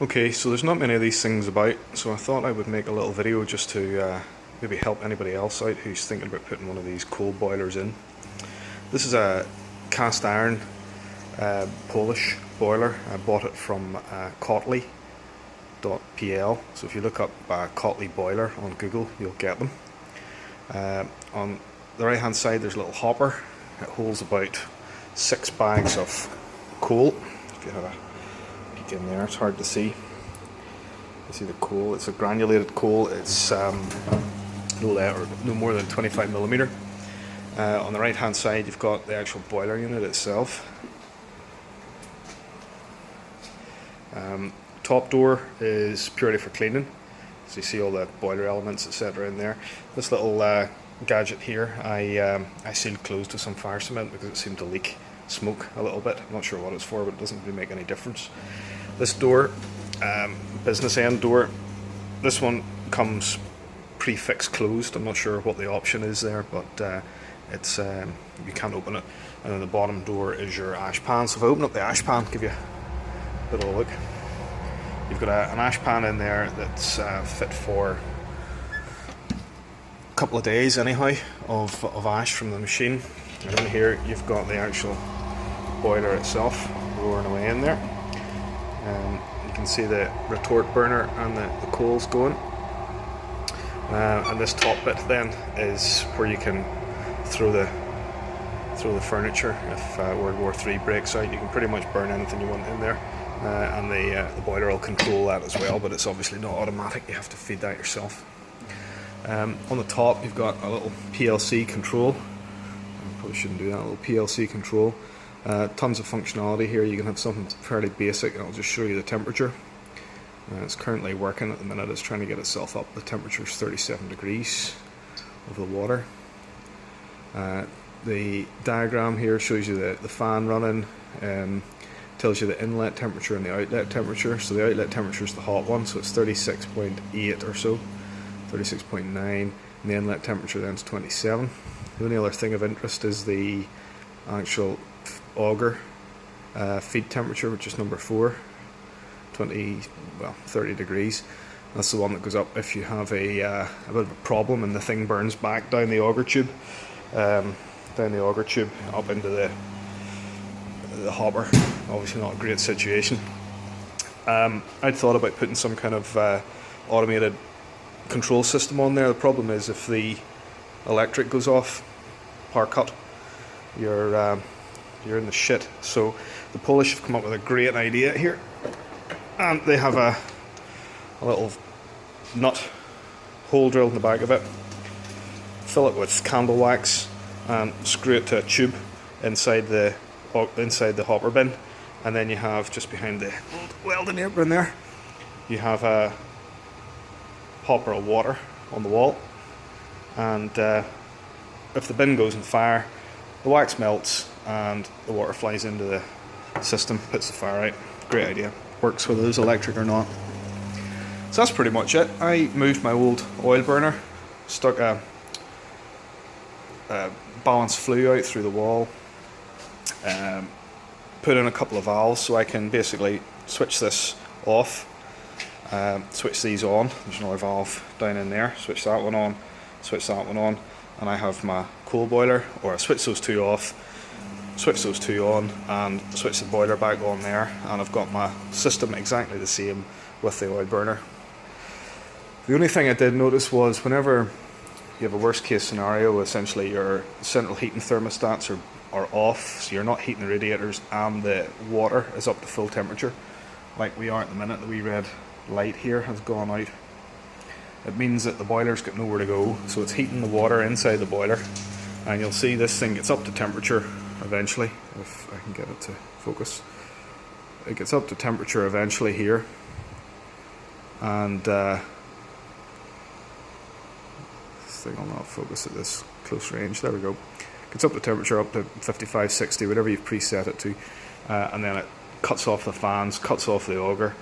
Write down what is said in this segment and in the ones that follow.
Okay, so there's not many of these things about, so I thought I would make a little video just to maybe help anybody else out who's thinking about putting one of these coal boilers in. This is a cast iron Polish boiler. I bought it from Kotley.pl, so if you look up Kotley boiler on Google, you'll get them. On the right hand side there's a little hopper. It holds about 6 bags of coal. If you have a peek in there, it's hard to see. You see the coal, it's a granulated coal. It's no more than 25mm. On the right hand side you've got the actual boiler unit itself. Top door is purely for cleaning, so you see all the boiler elements etc. in there. This little gadget here I sealed closed with some fire cement because it seemed to leak smoke a little bit. I'm not sure what it's for, but it doesn't really make any difference. This door, business end door, this one comes prefix closed. I'm not sure what the option is there, but it's you can't open it. And then the bottom door is your ash pan. So if I open up the ash pan, give you a bit of a look. You've got an ash pan in there that's fit for a couple of days anyhow of ash from the machine. And in here you've got the actual boiler itself roaring away in there. You can see the retort burner and the coals going. And this top bit then is where you can throw the furniture. If World War III breaks out, you can pretty much burn anything you want in there. And the boiler will control that as well, but it's obviously not automatic, you have to feed that yourself. On the top you've got a little PLC control. I probably shouldn't do that, a little PLC control. Tons of functionality here. You can have something fairly basic, and I'll just show you the temperature. It's currently working at the minute, it's trying to get itself up. The temperature is 37 degrees of the water. The diagram here shows you the fan running. Tells you the inlet temperature and the outlet temperature. So the outlet temperature is the hot one, so it's 36.8 or so, 36.9, and the inlet temperature then is 27. The only other thing of interest is the actual auger feed temperature, which is number 4, 30 degrees. That's the one that goes up if you have a bit of a problem and the thing burns back down the auger tube, up into the hopper. Obviously not a great situation. I'd thought about putting some kind of automated control system on there. The problem is if the electric goes off, power cut, you're in the shit. So the Polish have come up with a great idea here, and they have a little nut hole drilled in the back of it. Fill it with candle wax and screw it to a tube inside the hopper bin, and then you have, just behind the welding apron there, you have a hopper of water on the wall, and if the bin goes on fire, the wax melts and the water flies into the system, puts the fire out. Great idea. Works whether it's electric or not. So that's pretty much it. I moved my old oil burner, stuck a balanced flue out through the wall, put in a couple of valves so I can basically switch this off, switch these on. There's another valve down in there, switch that one on, switch that one on, and I have my coal boiler, or I switch those two off, switch those two on, and switch the boiler back on there, and I've got my system exactly the same with the oil burner. The only thing I did notice was whenever you have a worst case scenario, essentially your central heating thermostats are off, so you're not heating the radiators and the water is up to full temperature like we are at the minute. The wee red light here has gone out. It means that the boiler's got nowhere to go, so it's heating the water inside the boiler, and you'll see this thing gets up to temperature eventually, if I can get it to focus. It gets up to temperature eventually here, and this thing will not focus at this close range. There we go. Gets up to temperature up to 55, 60, whatever you've preset it to, and then it cuts off the fans, cuts off the auger,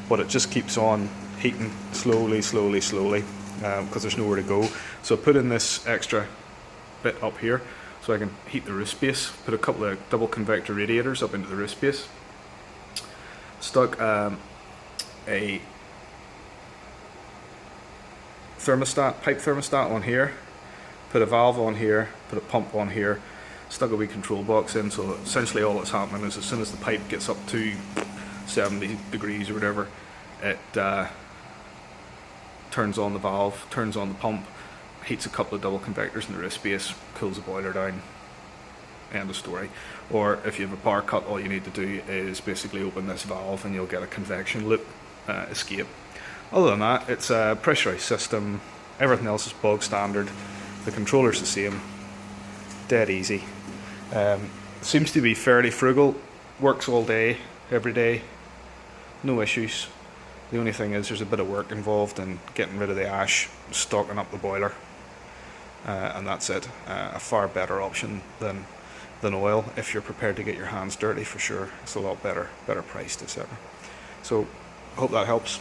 but it just keeps on heating slowly, because there's nowhere to go. So I put in this extra bit up here so I can heat the roof space. Put a couple of double convector radiators up into the roof space. Stuck a pipe thermostat on here, put a valve on here, put a pump on here, stuck a wee control box in, so essentially all that's happening is as soon as the pipe gets up to 70 degrees or whatever, it turns on the valve, turns on the pump, heats a couple of double convectors in the roof space, cools the boiler down, end of story. Or if you have a power cut, all you need to do is basically open this valve and you'll get a convection loop escape. Other than that, it's a pressurized system, everything else is bog standard, the controller's the same, dead easy. Seems to be fairly frugal, works all day, every day, no issues. The only thing is there's a bit of work involved in getting rid of the ash, stocking up the boiler, and that's it. A far better option than oil if you're prepared to get your hands dirty, for sure. It's a lot better priced, etc. So, hope that helps.